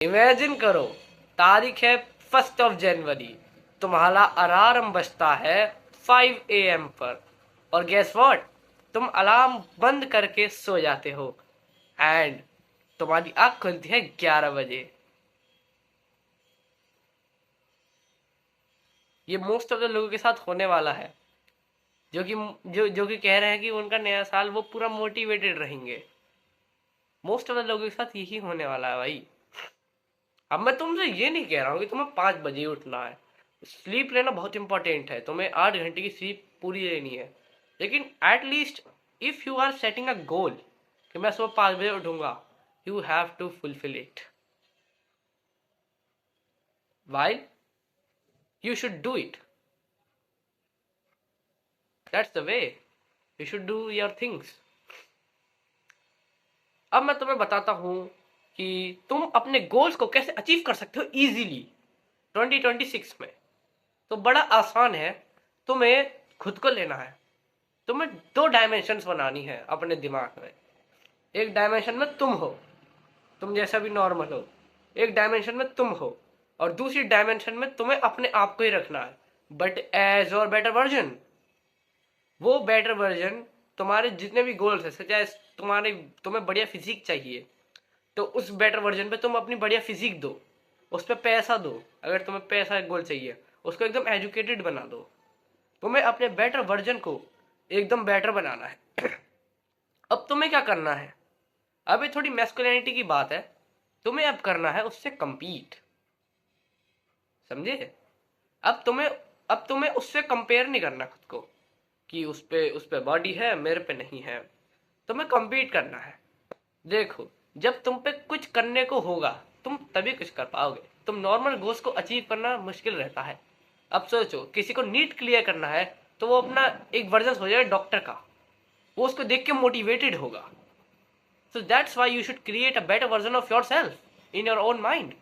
Imagine करो, तारीख है 1 जनवरी, तुम्हारा अलार्म बजता है 5 AM पर, और गेस व्हाट, तुम अलार्म बंद करके सो जाते हो एंड तुम्हारी आंख खुलती है 11 बजे। ये मोस्ट ऑफ द लोगों के साथ होने वाला है, जो कि जो कि कह रहे हैं कि उनका नया साल वो पूरा मोटिवेटेड रहेंगे। मोस्ट ऑफ द लोगों के साथ यही होने वाला है भाई। अब मैं तुमसे ये नहीं कह रहा हूँ कि तुम्हें 5 बजे उठना है। स्लीप लेना बहुत इंपॉर्टेंट है, तुम्हें 8 घंटे की स्लीप पूरी लेनी है, लेकिन at least if you are setting a goal कि मैं सुबह 5 बजे उठूंगा, you have to fulfil it. Why? You should do it. That's the way you should do your things. अब मैं तुम्हें बताता हूं कि तुम अपने गोल्स को कैसे अचीव कर सकते हो इजीली 2026 में। तो बड़ा आसान है, तुम्हें खुद को लेना है। तुम्हें 2 डायमेंशंस बनानी है अपने दिमाग में। एक डायमेंशन में तुम हो, तुम जैसा भी नॉर्मल हो। एक डायमेंशन में तुम हो, और दूसरी डायमेंशन में तुम्हें अपने आप को ही रखना है, बट एज और बेटर वर्जन। वो बेटर वर्जन तुम्हारे जितने भी गोल्स है, चाहे तुम्हें बढ़िया फिजिक चाहिए, तो उस बेटर वर्जन पे तुम अपनी बढ़िया फिजिक दो, उस पर पैसा दो। अगर तुम्हें पैसा गोल चाहिए, उसको एकदम एजुकेटेड बना दो। तुम्हें अपने बेटर वर्जन को एकदम बेटर बनाना है। अब तुम्हें क्या करना है? अब ये थोड़ी मैस्कुलिनिटी की बात है। तुम्हें अब करना है उससे compete, समझे? अब तुम्हें उससे कंपेयर नहीं करना खुद को कि उस पे बॉडी है, मेरे पे नहीं है। तुम्हें compete करना है। देखो, जब तुम पे कुछ करने को होगा, तुम तभी कुछ कर पाओगे। तुम नॉर्मल गोल्स को अचीव करना मुश्किल रहता है। अब सोचो, किसी को नीट क्लियर करना है, तो वो अपना एक वर्जन हो जाए डॉक्टर का, वो उसको देख के मोटिवेटेड होगा। So that's why you should create a better version of yourself in your own mind.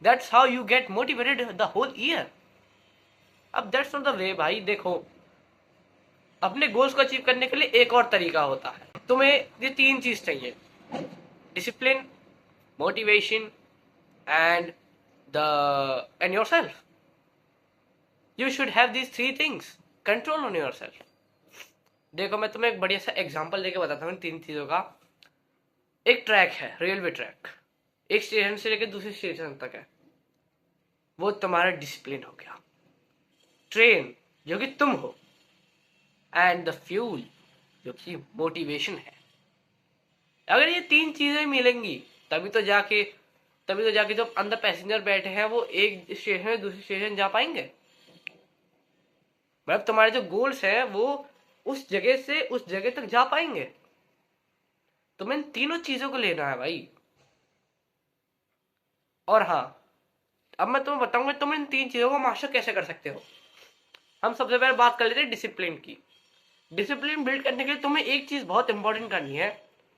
That's how you get motivated the whole year. अब that's not the way भाई। देखो, अपने गोल्स को अचीव करने के लिए एक और तरीका होता है। तुम्हें ये 3 चीज चाहिए: discipline, motivation and yourself. You should have these 3 things. Control on yourself. देखो, मैं तुम्हें एक बढ़िया सा एग्जांपल देके बताता हूँ 3 चीजों का। एक ट्रैक है, रेलवे ट्रैक, एक स्टेशन से लेकर दूसरे स्टेशन तक है, वो तुम्हारा डिसिप्लिन हो गया। ट्रेन, जो कि तुम हो, एंड द फ्यूल, जो कि मोटिवेशन है। अगर ये 3 चीजें मिलेंगी, तभी तो जाके जो अंदर पैसेंजर बैठे हैं वो एक स्टेशन से दूसरे स्टेशन जा पाएंगे। मतलब तुम्हारे जो गोल्स हैं वो उस जगह से उस जगह तक जा पाएंगे। तुम्हें इन तीनों चीजों को लेना है भाई। और हाँ, अब मैं तुम्हें बताऊंगा तुम इन 3 चीजों को मास्टर कैसे कर सकते हो। हम सबसे पहले बात कर लेते हैं डिसिप्लिन की। डिसिप्लिन बिल्ड करने के लिए तुम्हें एक चीज बहुत इंपॉर्टेंट करनी है,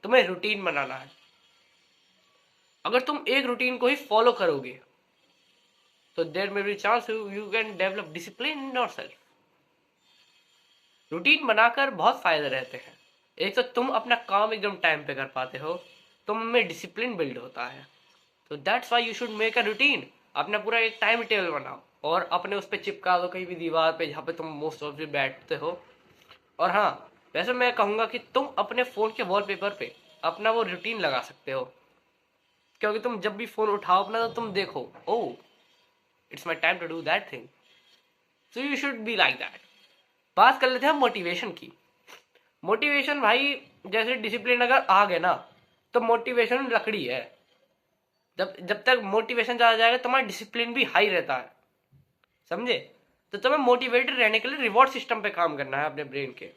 तुम्हें रूटीन बनाना है। अगर तुम एक रूटीन को ही फॉलो करोगे, तो there may be chance you can develop discipline in yourself. Routine बनाकर बहुत फायदे रहते हैं। एक तो तुम अपना काम एकदम टाइम पे कर पाते हो, तुम में डिसिप्लिन बिल्ड होता है। तो that's why you should make a routine. अपना पूरा एक टाइम टेबल बनाओ और अपने उस पर चिपका दो कहीं भी दीवार पे जहाँ पे तुम मोस्ट ऑफ बैठते हो। और हाँ, वैसे मैं कहूँगा कि तुम अपने फ़ोन के वॉलपेपर पे अपना वो रूटीन लगा सकते हो, क्योंकि तुम जब भी फ़ोन उठाओ अपना, तो तुम देखो, oh it's my time to do that thing. So you should be like that. बात कर लेते हैं मोटिवेशन की। मोटिवेशन भाई, जैसे डिसिप्लिन अगर आ गए ना, तो मोटिवेशन लकड़ी है। जब तक मोटिवेशन ज़्यादा जाएगा, तुम्हारा डिसिप्लिन भी हाई रहता है, समझे? तो तुम्हें मोटिवेटेड रहने के लिए रिवॉर्ड सिस्टम पे काम करना है अपने ब्रेन के।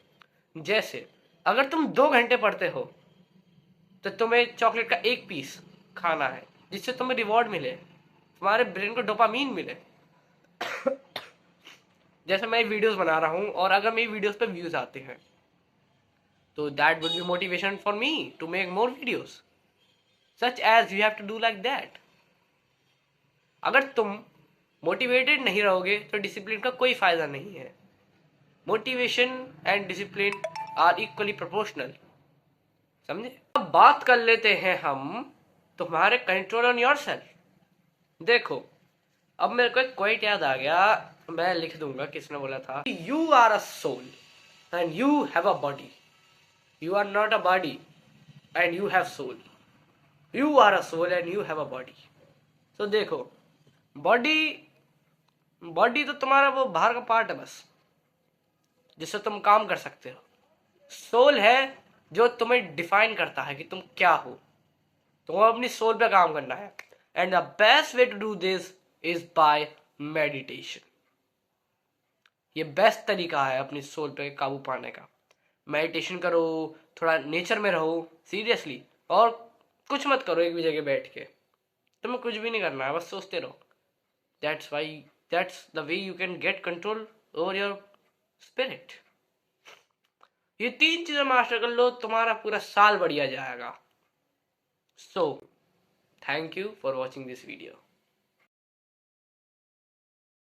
जैसे अगर तुम 2 घंटे पढ़ते हो, तो तुम्हें चॉकलेट का एक पीस खाना है, जिससे तुम्हें रिवॉर्ड मिले, तुम्हारे ब्रेन को डोपामीन मिले। जैसे मैं वीडियोस बना रहा हूँ, और अगर मेरी वीडियोस पे व्यूज आते हैं, तो that would be motivation for me to make more videos, such as you have to do like that. अगर तुम मोटिवेटेड नहीं रहोगे, तो डिसिप्लिन का कोई फायदा नहीं है। Motivation and discipline are equally proportional, समझे? अब बात कर लेते हैं हम तुम्हारे कंट्रोल ऑन योरसेल्फ। देखो, अब मेरे को एक क्वाइट याद आ गया, मैं लिख दूंगा, किसने बोला था, you are a soul and you have a body, you are not a body and you have soul, you are a soul and you have a body. तो देखो, बॉडी बॉडी तो तुम्हारा वो बाहर का पार्ट है बस, जिससे तुम काम कर सकते हो। सोल है जो तुम्हें डिफाइन करता है कि तुम क्या हो। तुम्हें अपनी सोल पे काम करना है, and the best way to do this is by meditation. ये बेस्ट तरीका है अपनी सोल पे काबू पाने का। मेडिटेशन करो, थोड़ा नेचर में रहो सीरियसली, और कुछ मत करो एक भी जगह बैठ के, तुम्हें कुछ भी नहीं करना है, बस सोचते रहो। That's the way you can get control over your spirit. ये 3 चीजें मास्टर कर लो, तुम्हारा पूरा साल बढ़िया जाएगा। So thank you for watching this video.